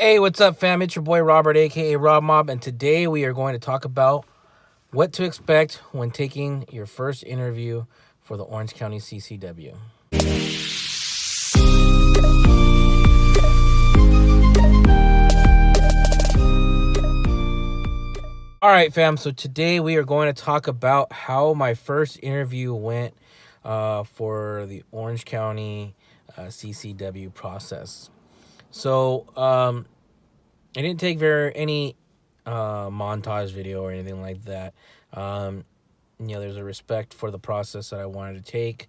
Hey, what's up, fam? It's your boy Robert, aka Rob Mob, and today we are going to talk about what to expect when taking your first interview for the Orange County CCW. All right, fam. So today we are going to talk about how my first interview went for the Orange County CCW process. So I didn't take any montage video or anything like that. Um, there's a respect for the process that I wanted to take.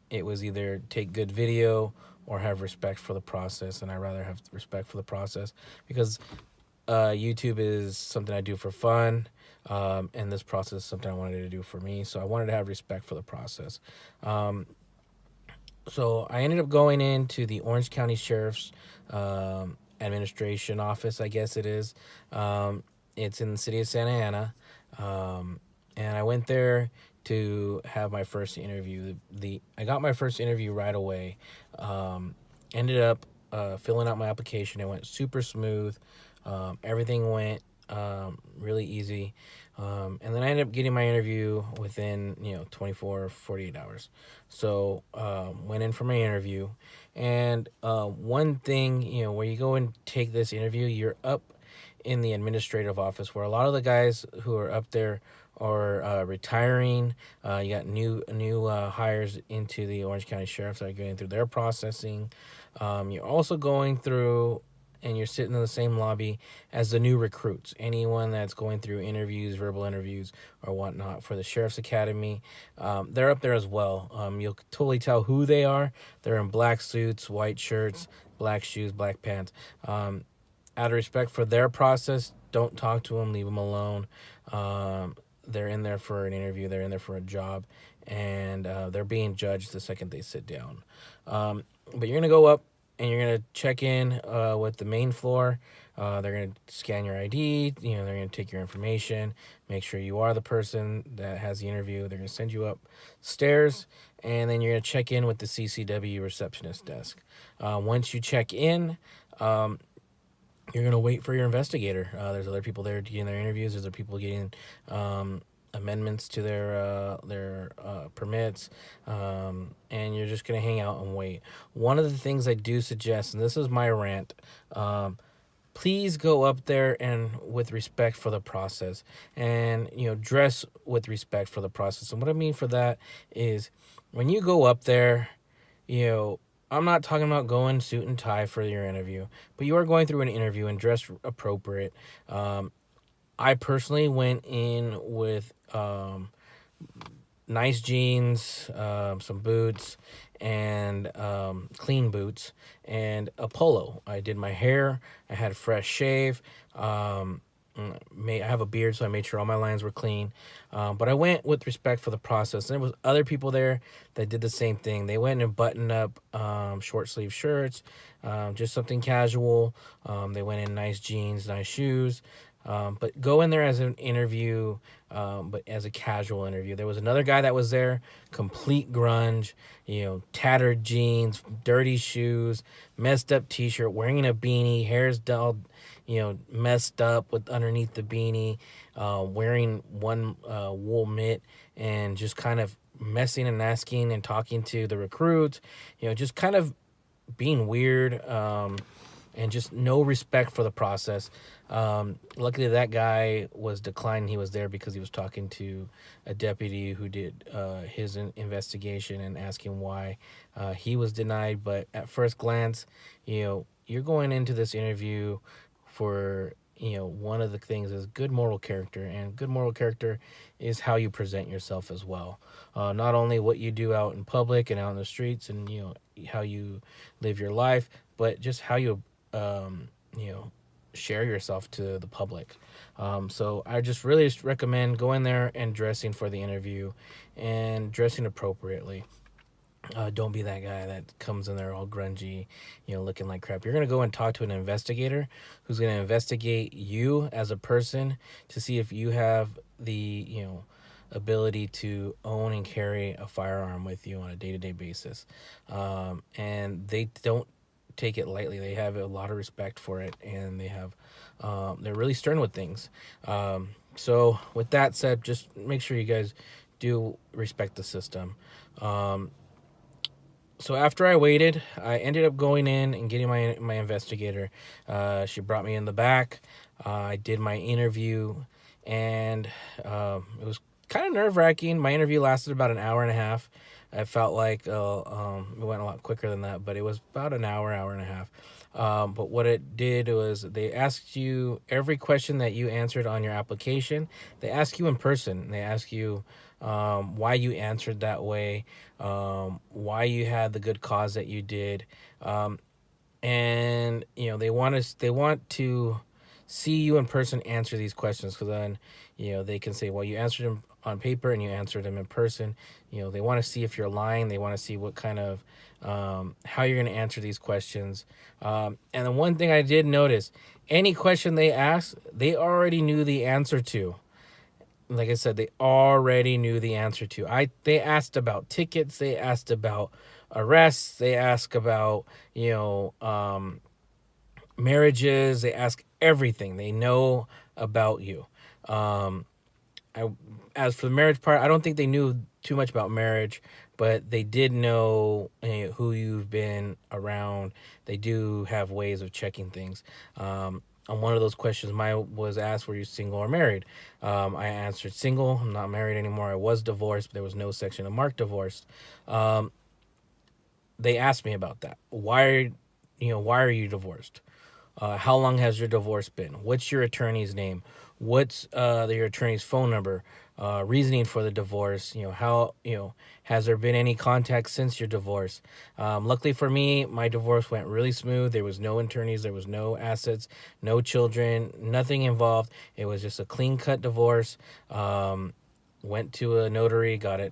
It was either take good video or have respect for the process, and I rather have respect for the process because YouTube is something I do for fun, and this process is something I wanted to do for me. So I wanted to have respect for the process. Um, so I ended up going into the Orange County Sheriff's administration office, I guess it is. It's in the city of Santa Ana. And I went there to have my first interview. I got my first interview right away. Ended up filling out my application. It went super smooth. Everything went really easy. And then I ended up getting my interview within 24 or 48 hours. So went in for my interview. And one thing, where you go and take this interview, you're up in the administrative office where a lot of the guys who are up there are retiring. You got new hires into the Orange County Sheriffs that are going through their processing. You're also going through and you're sitting in the same lobby as the new recruits, anyone that's going through interviews, verbal interviews, or whatnot for the Sheriff's Academy. They're up there as well. You'll totally tell who they are. They're in black suits, white shirts, black shoes, black pants. Out of respect for their process, don't talk to them, leave them alone. They're in there for an interview, they're in there for a job, and they're being judged the second they sit down. But you're going to go up and you're going to check in with the main floor. They're going to scan your ID. They're going to take your information, make sure you are the person that has the interview. They're going to send you upstairs, and then you're going to check in with the CCW receptionist desk. Once you check in, you're going to wait for your investigator. There's other people there getting their interviews. There's other people getting amendments to their permits, and you're just going to hang out and wait. One of the things I do suggest, and this is my rant, please go up there and with respect for the process, and dress with respect for the process. And what I mean for that is when you go up there, I'm not talking about going suit and tie for your interview, but you are going through an interview and dress appropriate. I personally went in with nice jeans, some boots, and clean boots, and a polo. I did my hair. I had a fresh shave. I have a beard, so I made sure all my lines were clean. But I went with respect for the process. And there was other people there that did the same thing. They went and buttoned up short sleeve shirts, just something casual. They went in nice jeans, nice shoes. But go in there as an interview, but as a casual interview. There was another guy that was there, complete grunge, tattered jeans, dirty shoes, messed up t-shirt, wearing a beanie, hair's dull, messed up with underneath the beanie, wearing one wool mitt, and just kind of messing and asking and talking to the recruits, just kind of being weird, and just no respect for the process. Luckily, that guy was declined. He was there because he was talking to a deputy who did his investigation and asking why he was denied. But at first glance, you're going into this interview for, one of the things is good moral character, and good moral character is how you present yourself as well. Not only what you do out in public and out in the streets and, how you live your life, but just how you, share yourself to the public. So I just really recommend going there and dressing for the interview and dressing appropriately. Don't be that guy that comes in there all grungy, looking like crap. You're going to go and talk to an investigator who's going to investigate you as a person to see if you have the, ability to own and carry a firearm with you on a day-to-day basis. And they don't take it lightly. They have a lot of respect for it, and they're really stern with things. So with that said, just make sure you guys do respect the system. Um, so after I waited, I ended up going in and getting my investigator. She brought me in the back. I did my interview, and it was kind of nerve wracking. My interview lasted about an hour and a half. I felt like it went a lot quicker than that, but it was about an hour and a half. But what it did was they asked you every question that you answered on your application. They ask you in person. They ask you why you answered that way, why you had the good cause that you did, and they want to see you in person answer these questions, because then they can say, well, you answered them on paper and you answered them in person. They want to see if you're lying. They want to see what kind of how you're going to answer these questions. And the one thing I did notice, any question they asked, they already knew the answer to. Like I said, they already knew the answer to. They asked about tickets, they asked about arrests, they asked about marriages, they ask everything. They know about you. I As for the marriage part, I don't think they knew too much about marriage, but they did know who you've been around. They do have ways of checking things. On one of those questions, was asked, were you single or married? I answered single. I'm not married anymore. I was divorced, but there was no section of marked divorced. They asked me about that. Why are you divorced? How long has your divorce been? What's your attorney's name? What's your attorney's phone number? Reasoning for the divorce. Has there been any contact since your divorce? Luckily for me, my divorce went really smooth. There was no attorneys, there was no assets, no children, nothing involved. It was just a clean cut divorce. Went to a notary, got it,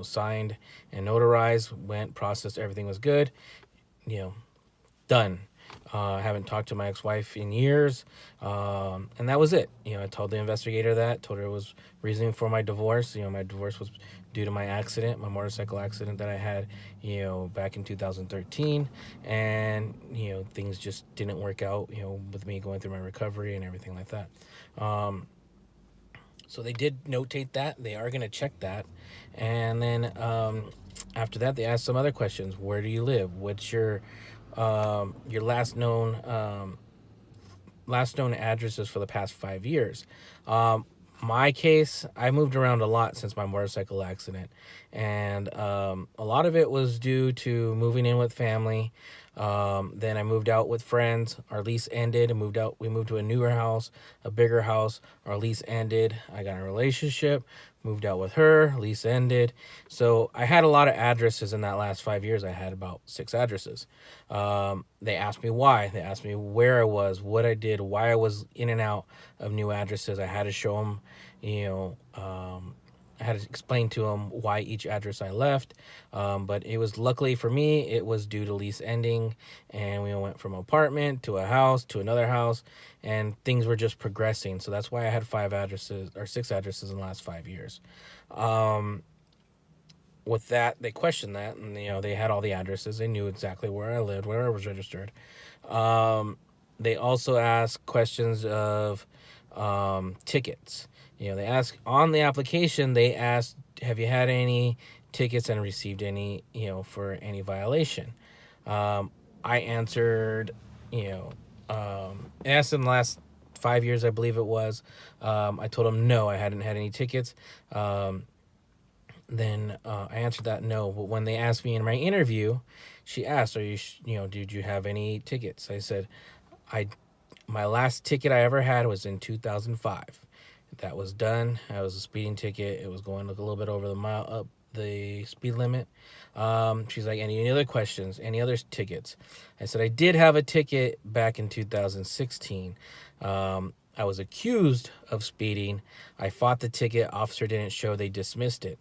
signed and notarized. Went, processed, everything was good. Done. I haven't talked to my ex-wife in years, and that was it. I told the investigator that, told her it was reasoning for my divorce. My divorce was due to my accident, my motorcycle accident that I had, back in 2013, and things just didn't work out, with me going through my recovery and everything like that. So they did notate that. They are going to check that, and then after that, they asked some other questions. Where do you live? What's your last known addresses for the past 5 years? My case, I moved around a lot since my motorcycle accident, and a lot of it was due to moving in with family. Then I moved out with friends. Our lease ended and moved out. We moved to a newer house, a bigger house. Our lease ended. I got in a relationship, moved out with her, lease ended. So I had a lot of addresses in that last 5 years. I had about 6 addresses. They asked me why. They asked me where I was, what I did, why I was in and out of new addresses. I had to show them, I had to explain to them why each address I left. But it was, luckily for me, it was due to lease ending, and we went from apartment to a house to another house, and things were just progressing. So that's why I had 6 addresses in the last 5 years. With that, they questioned that, and they had all the addresses. They knew exactly where I lived, where I was registered. They also asked questions of tickets. They asked on the application, they asked, have you had any tickets and received any, for any violation? I answered, asked in the last 5 years, I believe it was. I told them no, I hadn't had any tickets. Then I answered that no. But when they asked me in my interview, she asked, "Are you, did you have any tickets?" I said, my last ticket I ever had was in 2005. That was done. It was a speeding ticket. It was going like a little bit over the speed limit. She's like, any other questions? Any other tickets? I said, I did have a ticket back in 2016. I was accused of speeding. I fought the ticket. Officer didn't show. They dismissed it.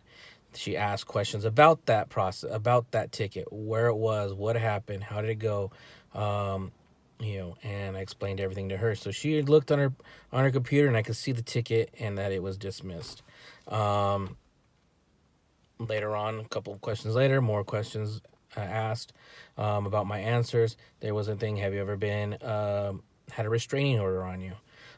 She asked questions about that process, about that ticket, where it was, what happened, how did it go, and I explained everything to her. So she had looked on her computer, and I could see the ticket and that it was dismissed. Later on, a couple of questions later, more questions asked about my answers, there was a thing: have you ever been had a restraining order on you?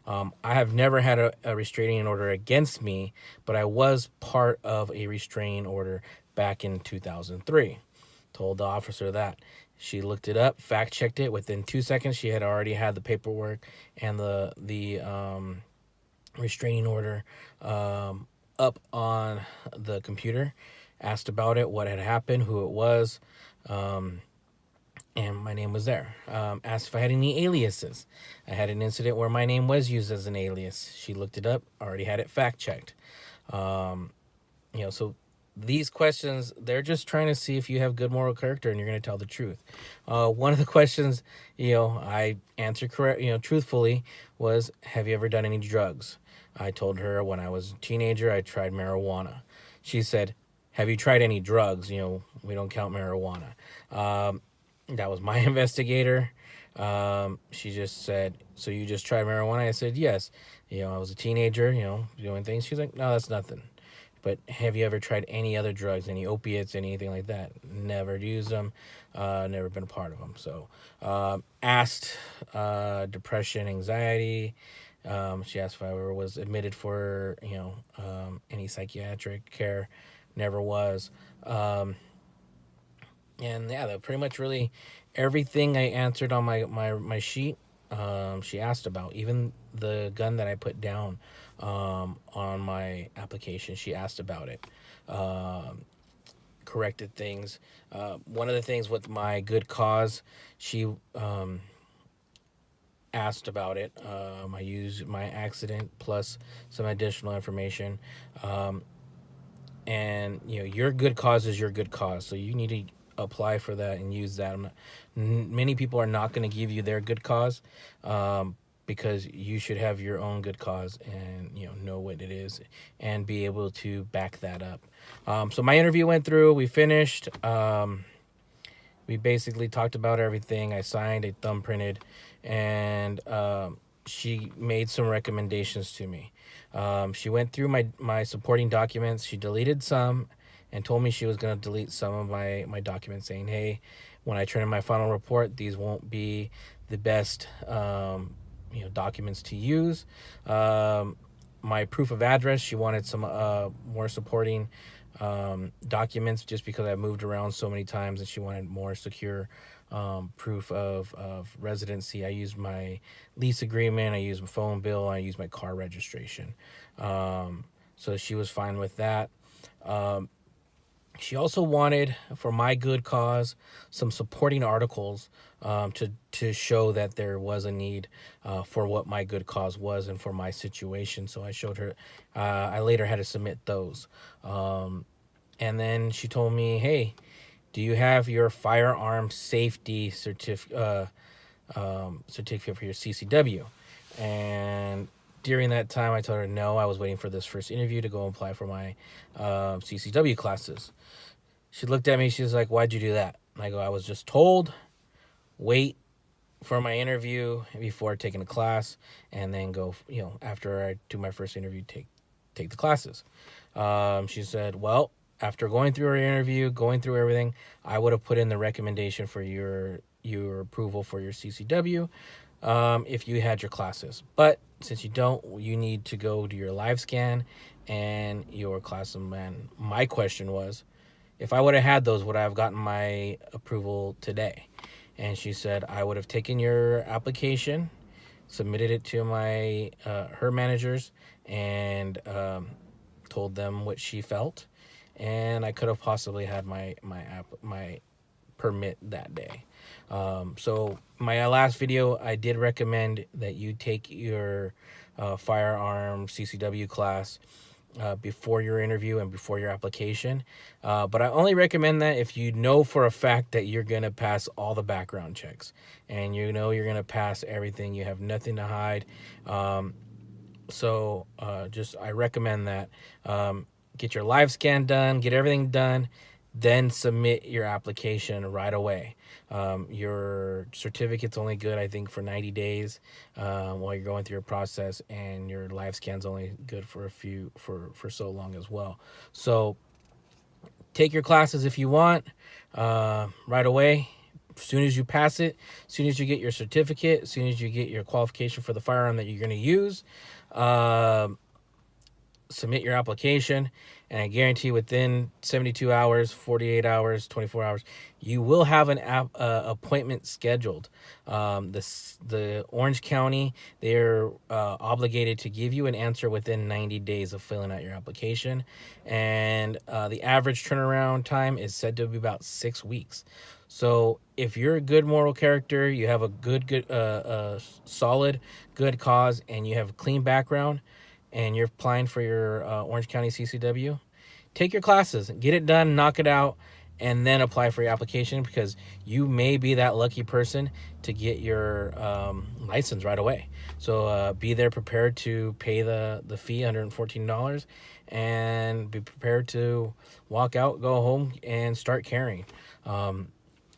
I have never had a restraining order against me, but I was part of a restraining order back in 2003. Told the officer that. She looked it up, fact checked it. Within 2 seconds, she had already had the paperwork and the restraining order up on the computer. Asked about it, what had happened, who it was, and my name was there. Asked if I had any aliases. I had an incident where my name was used as an alias. She looked it up, already had it fact checked. So these questions, they're just trying to see if you have good moral character and you're going to tell the truth. One of the questions, I answered correct, truthfully, was, have you ever done any drugs? I told her when I was a teenager, I tried marijuana. She said, have you tried any drugs? We don't count marijuana. That was my investigator. She just said, so you just tried marijuana? I said, yes. I was a teenager, doing things. She's like, no, that's nothing. But have you ever tried any other drugs, any opiates, anything like that? Never used them, never been a part of them. So asked depression, anxiety. She asked if I ever was admitted for, any psychiatric care. Never was. And yeah, that pretty much really everything I answered on my sheet, she asked about. Even the gun that I put down on my application, she asked about it. Corrected things. One of the things with my good cause, she asked about it. I used my accident plus some additional information. And your good cause is your good cause, so you need to apply for that and use that. Many people are not going to give you their good cause, because you should have your own good cause and know what it is and be able to back that up. So my interview went through. We finished. We basically talked about everything. I signed, I thumbprinted, and she made some recommendations to me. She went through my supporting documents. She deleted some and told me she was going to delete some of my documents, saying, hey, when I turn in my final report, these won't be the best documents to use. My proof of address, she wanted some more supporting documents, just because I moved around so many times, and she wanted more secure proof of residency. I used my lease agreement, I used my phone bill, I used my car registration. So she was fine with that. She also wanted, for my good cause, some supporting articles to show that there was a need for what my good cause was and for my situation. So I showed her. I later had to submit those. And then she told me, hey, do you have your firearm safety certificate for your CCW? And during that time, I told her no, I was waiting for this first interview to go apply for my CCW classes. She looked at me, she was like, why'd you do that? And I go, I was just told, wait for my interview before taking a class, and then go, after I do my first interview, take the classes. She said, well, after going through her interview, going through everything, I would have put in the recommendation for your approval for your CCW if you had your classes. But since you don't, you need to go to your live scan and your class. And my question was, if I would have had those, would I have gotten my approval today? And she said, I would have taken your application, submitted it to my her managers, and told them what she felt, and I could have possibly had my permit that day. So my last video, I did recommend that you take your firearm CCW class before your interview and before your application. But I only recommend that if you know for a fact that you're going to pass all the background checks and you're going to pass everything. You have nothing to hide. So I recommend that. Get your live scan done, get everything done, then submit your application right away. Your certificate's only good, I think, for 90 days while you're going through your process, and your live scan's only good for so long as well. So take your classes if you want right away. As soon as you pass it, as soon as you get your certificate, as soon as you get your qualification for the firearm that you're going to use, submit your application, and I guarantee within 72 hours, 48 hours, 24 hours, you will have an appointment scheduled. The Orange County, they're obligated to give you an answer within 90 days of filling out your application, and the average turnaround time is said to be about 6 weeks. So if you're a good moral character, you have a solid, good cause, and you have a clean background, and you're applying for your Orange County CCW, take your classes, get it done, knock it out, and then apply for your application, because you may be that lucky person to get your license right away. So be there prepared to pay the fee, $114, and be prepared to walk out, go home, and start carrying.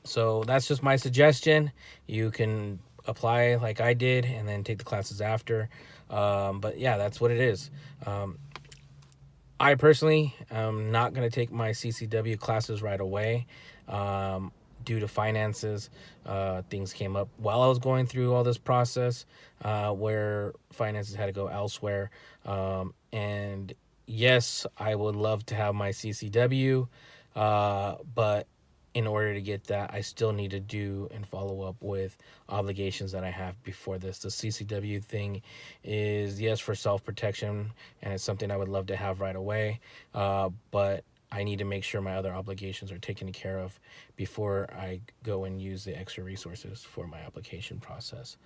So that's just my suggestion. You can apply like I did and then take the classes after. But yeah, that's what it is. I personally am not going to take my CCW classes right away due to finances. Things came up while I was going through all this process where finances had to go elsewhere. And yes, I would love to have my CCW, but in order to get that, I still need to do and follow up with obligations that I have before this. The CCW thing is, yes, for self-protection, and it's something I would love to have right away, but I need to make sure my other obligations are taken care of before I go and use the extra resources for my application process.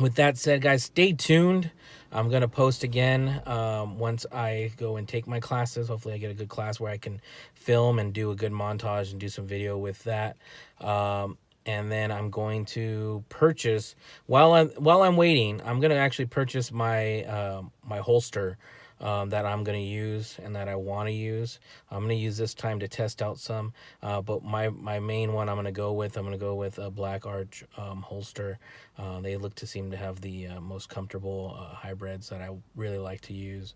With that said, guys, stay tuned. I'm going to post again once I go and take my classes. Hopefully I get a good class where I can film and do a good montage and do some video with that. And then I'm going to purchase, while I'm waiting, I'm going to actually purchase my my holster that I'm going to use and that I want to use. I'm going to use this time to test out some, but my main one I'm going to go with a Black Arch holster. They look to seem to have the most comfortable hybrids that I really like to use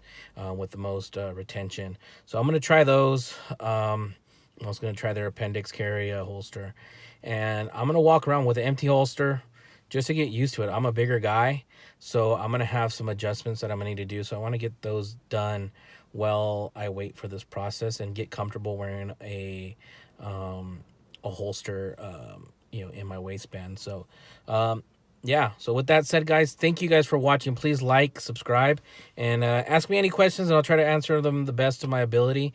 with the most retention. So I'm going to try those. I'm also going to try their appendix carry holster, and I'm going to walk around with an empty holster just to get used to it. I'm a bigger guy, so I'm going to have some adjustments that I'm going to need to do. So I want to get those done while I wait for this process and get comfortable wearing a holster, in my waistband. So, yeah. So with that said, guys, thank you guys for watching. Please like, subscribe, and ask me any questions, and I'll try to answer them the best of my ability.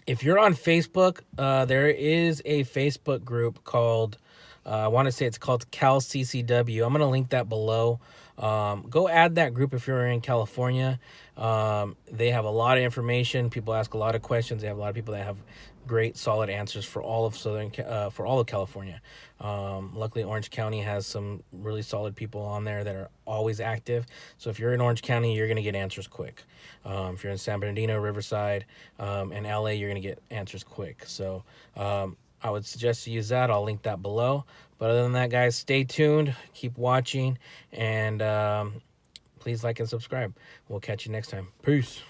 If you're on Facebook, there is a Facebook group called, I want to say it's called CalCCW. I'm going to link that below. Go add that group if you're in California. They have a lot of information. People ask a lot of questions. They have a lot of people that have great, solid answers for all of California. Luckily, Orange County has some really solid people on there that are always active. So if you're in Orange County, you're going to get answers quick. If you're in San Bernardino, Riverside, and LA, you're going to get answers quick. So I would suggest to use that. I'll link that below. But other than that, guys, stay tuned, keep watching, and please like and subscribe. We'll catch you next time. Peace.